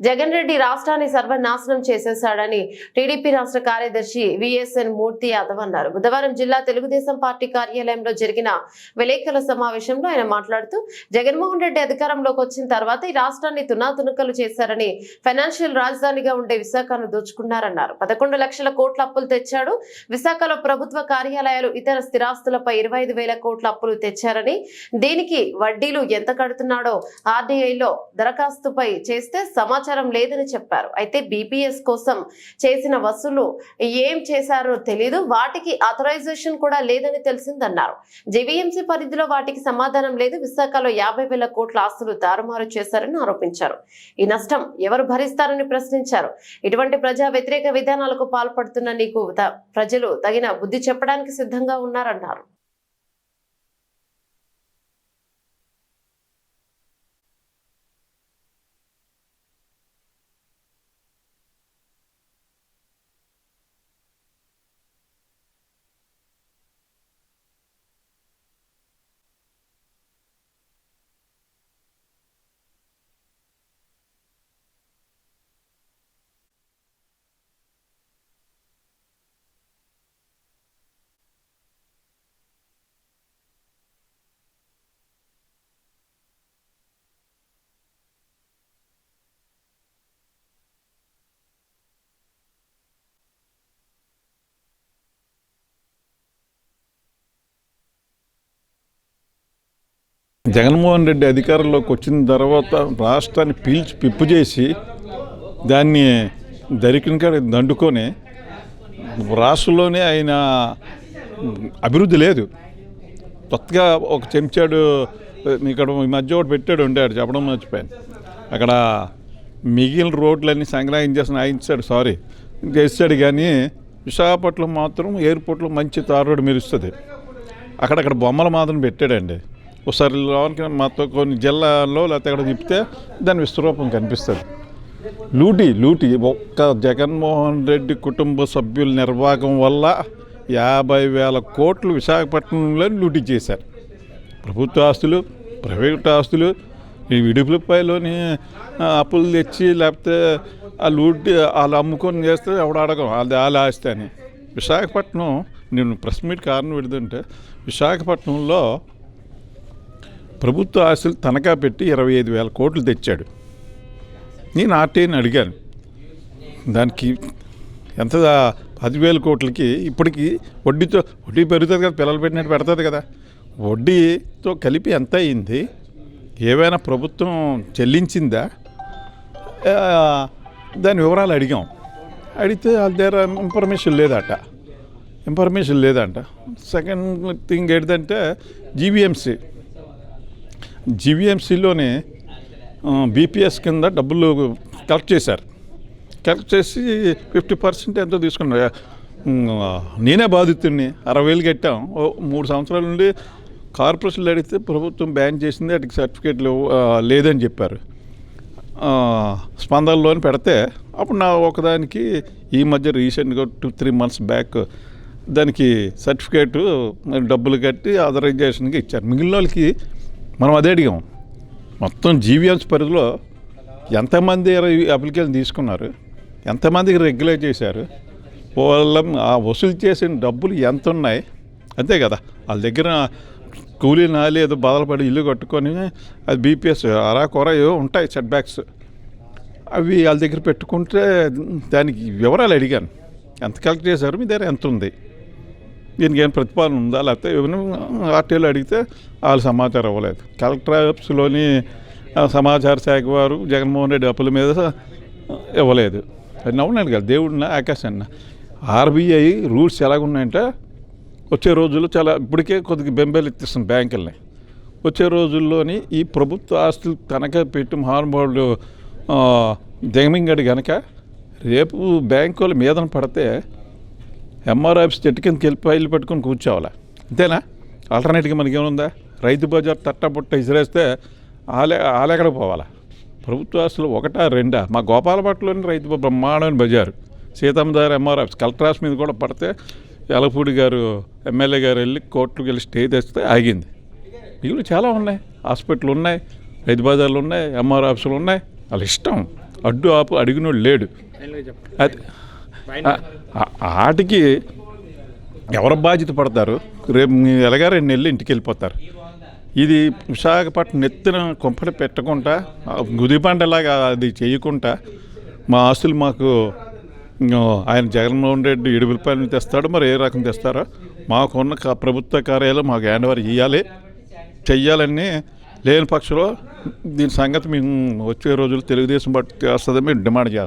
జగన్ రెడ్డి రాష్ట్రాన్ని సర్వనాశనం చేసేశాడని టీడీపీ రాష్ట్ర కార్యదర్శి విఎస్ఎన్ మూర్తి యాదవ్ అన్నారు. బుధవారం జిల్లా తెలుగుదేశం పార్టీ కార్యాలయంలో జరిగిన విలేకరుల సమావేశంలో ఆయన మాట్లాడుతూ జగన్మోహన్ రెడ్డి అధికారంలోకి వచ్చిన తర్వాత ఈ రాష్ట్రాన్ని తునాతునకలు చేశారని, ఫైనాన్షియల్ రాజధానిగా ఉండే విశాఖను దోచుకున్నారన్నారు. 11 లక్షల కోట్ల అప్పులు తెచ్చాడు. విశాఖలో ప్రభుత్వ కార్యాలయాలు, ఇతర స్థిరాస్తులపై 25,000 కోట్ల అప్పులు తెచ్చారని, దీనికి వడ్డీలు ఎంత కడుతున్నాడో ఆర్డీఐలో దరఖాస్తుపై చేస్తే సమాచారం లేదని చెప్పారు. అయితే బీపీఎస్ కోసం చేసిన వసూలు ఏం చేశారో తెలీదు, వాటికి ఆథరైజేషన్ కూడా లేదని తెలిసిందన్నారు. జీవీఎంసీ పరిధిలో వాటికి సమాధానం లేదు. విశాఖలో 50,000 కోట్ల ఆస్తులు తారుమారు చేశారని ఆరోపించారు. ఈ నష్టం ఎవరు భరిస్తారని ప్రశ్నించారు. ఇటువంటి ప్రజా వ్యతిరేక విధానాలకు పాల్పడుతున్న నీకు ప్రజలు తగిన బుద్ధి చెప్పడానికి సిద్ధంగా ఉన్నారన్నారు. జగన్మోహన్ రెడ్డి అధికారంలోకి వచ్చిన తర్వాత రాష్ట్రాన్ని పీల్చి పిప్పు చేసి దాన్ని దరికిన దండుకొని రాష్ట్రంలోనే ఆయన అభివృద్ధి లేదు. కొత్తగా ఒక చెంచాడు ఇక్కడ ఈ మధ్య ఒకటి పెట్టాడు ఉండాడు, చెప్పడం మర్చిపోయాను. అక్కడ మిగిలిన రోడ్లన్నీ సంగ్రహించేసిన చేస్తాడు కానీ విశాఖపట్నం మాత్రం ఎయిర్పోర్ట్లో మంచి తార్ రోడ్డు మెరుస్తుంది. అక్కడక్కడ బొమ్మల మాత్రం పెట్టాడండి. ఒకసారి లోనికి మొత్తం కొన్ని జిల్లాల్లో లేకపోతే అక్కడ తిప్పితే దాని విశ్వరూపం కనిపిస్తుంది. లూటీ ఒక్క జగన్మోహన్ రెడ్డి కుటుంబ సభ్యుల నిర్వాహకం వల్ల 50,000 కోట్లు విశాఖపట్నంలో లూటీ చేశారు. ప్రభుత్వ ఆస్తులు, ప్రైవేట్ ఆస్తులు, ఈ విడుపులపైలోని అప్పులు తెచ్చి లేకపోతే ఆ లూటీ వాళ్ళు అమ్ముకొని చేస్తే ఎవడు అడగం వాళ్ళ ఆస్తి అని. విశాఖపట్నం నేను ప్రెస్ మీట్ కారణం పెడుతుంటే విశాఖపట్నంలో ప్రభుత్వ ఆస్తులు తనఖా పెట్టి 25,000 కోట్లు తెచ్చాడు. నేను ఆర్టీఐని అడిగాను, దానికి ఎంత 10,000 కోట్లకి ఇప్పటికి వడ్డీ పెరుగుతుంది కదా, పిల్లలు పెట్టినట్టు పెడుతుంది కదా, వడ్డీతో కలిపి ఎంత అయింది, ఏవైనా ప్రభుత్వం చెల్లించిందా, దాని వివరాలు అడిగాం. అడిగితే వాళ్ళ దగ్గర ఇన్ఫర్మేషన్ లేదంట. సెకండ్ థింగ్ ఏంటంటే జీవీఎంసీలోనే బీపీఎస్ కింద డబ్బులు కలెక్ట్ చేసి 50% ఎంతో తీసుకున్నారు. నేనే బాధితుడిని. 60,000 కట్టాం. 3 సంవత్సరాల నుండి కార్పొరేషన్లు అడిగితే ప్రభుత్వం బ్యాన్ చేసింది, వాటికి సర్టిఫికేట్లు లేదని చెప్పారు. స్పందనలోని పెడితే అప్పుడు నా ఒకదానికి ఈ మధ్య రీసెంట్గా 2-3 months బ్యాక్ దానికి సర్టిఫికేటు డబ్బులు కట్టి ఆథరైజేషన్కి ఇచ్చారు. మిగిలిన వాళ్ళకి మనం అదే అడిగాం. మొత్తం జీవీఎంసీ పరిధిలో ఎంతమంది అప్లికేషన్ తీసుకున్నారు, ఎంతమందికి రెగ్యులేట్ చేశారు, వాళ్ళ ఆ వసూలు చేసిన డబ్బులు ఎంత ఉన్నాయి, అంతే కదా. వాళ్ళ దగ్గర కూలీ నాలి ఏదో బాధపడి ఇల్లు కట్టుకొని అది బీపీఎస్ అరాకొర ఏవో ఉంటాయి సెట్ బ్యాక్స్, అవి వాళ్ళ దగ్గర పెట్టుకుంటే దానికి వివరాలు అడిగాను. ఎంత కలెక్ట్ చేశారు, మీ దగ్గర ఎంత ఉంది, దీనికి ఏం ప్రతిపాదన ఉందా, లేకపోతే ఏమైనా ఆర్టీఐలో అడిగితే వాళ్ళు సమాచారం ఇవ్వలేదు. కలెక్టర్ ఆఫీస్లోని సమాచార శాఖ వారు జగన్మోహన్ రెడ్డి అప్పుల మీద ఇవ్వలేదు. అది నవ్వున్నాడు కదా దేవుడిన ఆకాశాన్న. ఆర్బీఐ రూల్స్ ఎలాగున్నాయంటే వచ్చే రోజుల్లో చాలా ఇప్పటికే కొద్దిగా బెంబేలు ఎత్తిస్తుంది బ్యాంకుల్ని. వచ్చే రోజుల్లోని ఈ ప్రభుత్వ ఆస్తులు తనఖా పెట్టి మహానుభావుడు జగమింగడి కనుక రేపు బ్యాంకు వాళ్ళ మీదన పడితే ఎంఆర్ ఆఫీస్ చెట్టు కిందకి వెళ్ళి ఫైళ్ళు పెట్టుకొని కూర్చోవాలి, అంతేనా? ఆల్టర్నేట్గా మనకేముందా? రైతు బజార్ తట్టబుట్ట ఇసిరేస్తే ఆలెక్కడ పోవాలా? ప్రభుత్వ ఆస్తులు 1-2 మా గోపాలపట్నంలోని రైతు బ్రహ్మాండమైన బజారు, సీతమ్మదారి ఎంఆర్ ఆఫీస్, కలెక్టర్ ఆఫీస్ మీద కూడా పడితే ఎలపూడి గారు ఎమ్మెల్యే గారు వెళ్ళి కోర్టుకు వెళ్ళి స్టే తెస్తే ఆగింది. మిగిలిన చాలా ఉన్నాయి, హాస్పిటల్ ఉన్నాయి, రైతు బజార్లు ఉన్నాయి, ఎంఆర్ ఆఫీసులు ఉన్నాయి. వాళ్ళ ఇష్టం, అడ్డు ఆపు అడిగినోడు లేడు. అది ఆటికి ఎవరు బాధ్యత పడతారు? రేపు ఎలాగా 2 నెలలు ఇంటికి వెళ్ళిపోతారు. ఇది విశాఖపట్నం నెత్తిన కొంపలు పెట్టకుండా గుదిబండలాగా అది చేయకుండా మా ఆస్తులు మాకు ఆయన జగన్మోహన్ రెడ్డి 7 రూపాయలు తెస్తాడు, మరి ఏ రకం తెస్తారో మాకున్న ప్రభుత్వ కార్యాలయం మాకు హ్యాండ్ ఓవర్ చెయ్యాలని లేని పక్షంలో దీని సంగతి మేము వచ్చే రోజులు తెలుగుదేశం పార్టీ వస్తుందని మేము డిమాండ్ చేస్తాం.